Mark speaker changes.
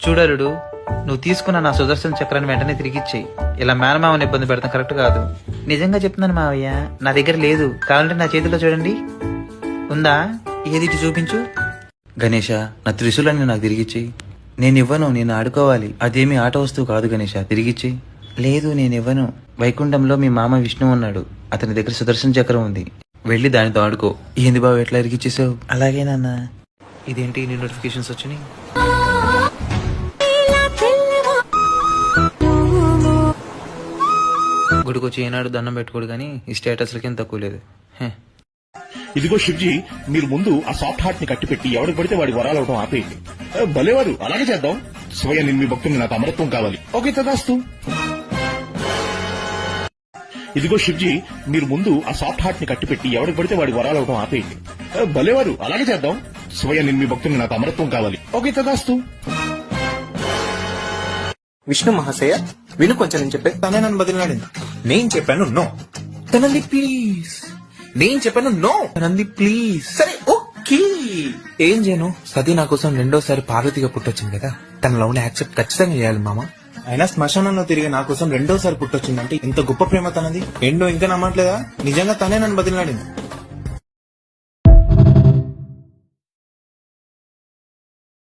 Speaker 1: చూడరుడు, నువ్వు తీసుకున్న నా సుదర్శన చక్రాన్ని వెంటనే తిరిగిచ్చేయి. ఇలా మేనమామని ఇబ్బంది పెడతాం కరెక్ట్ కాదు. నిజంగా చెప్తున్నాను మావయ్య, నా దగ్గర లేదు. కావాలంటే నా చేతిలో చూడండి. ఉందా? ఏది ఇటు చూపించు. గణేష, నా త్రిశూలాన్ని నాకు తిరిగిచ్చేయి. నేనివ్వను, నేను ఆడుకోవాలి. అదేమి ఆట వస్తువు కాదు గణేష, తిరిగిచ్చేయి. లేదు, నేనివ్వను. వైకుంఠంలో మీ మామ విష్ణు ఉన్నాడు, అతని దగ్గర సుదర్శన చక్రం ఉంది. వెళ్ళి దానితో ఆడుకో. ఏంది బాబు ఎట్లా ఇరిగిచ్చేసావు? అలాగే నాన్న. ఇదేంటి ఇన్ని నోటిఫికేషన్స్ వచ్చినాయి? గుడికొచ్చి ఏనాడు దండం పెట్టుకోడు కానీ ఈ స్టేటస్లకేం తక్కువ లేదు.
Speaker 2: ఇదిగో శివ్జీ, మీరు ముందు ఆ సాఫ్ట్ హార్ట్ ని కట్టిపెట్టి ఎవరికి పడితే వాడి వరాలు అవడం ఆపేయండి. భలేవారు, అలాగే చేద్దాం. శివయ్య, నేను మీ భక్తుని, నాకు అమరత్వం కావాలి. ఓకే, తదాస్తు. ఇదిగో శివ్జీ, మీరు ముందు ఆ సాఫ్ట్ హార్ట్ ని కట్టిపెట్టి ఎవరికి పడితే వాడి వరాలు అవడం ఆపేయండి. భలేవారు, అలాగే చేద్దాం. శివయ్య, నేను మీ భక్తుని, నాకు అమరత్వం కావాలి. ఓకే, తదాస్తు.
Speaker 3: విష్ణు మహాశయ, విను కొంచెం. నేను చెప్పే తనే నన్ను బదిలినాడింది. నేను చెప్పాను నో. తనంది ప్లీజ్. నేను చెప్పాను నో. తనంది ప్లీజ్. సరే ఓకే. ఏం చేయను? సతీ నా కోసం రెండోసారి పార్వతిగా పుట్టొచ్చింది కదా, తన లవ్ ని యాక్సెప్ట్ ఖచ్చితంగా చేయాలి మామ. అయినా శ్మశానంలో తిరిగి నా కోసం రెండోసారి పుట్టొచ్చిందంటే ఎంత గొప్ప ప్రేమ తనది. ఏంటో ఇంకా నమ్మట్లేదా? నిజంగా తనే నన్ను బదిలినాడింది.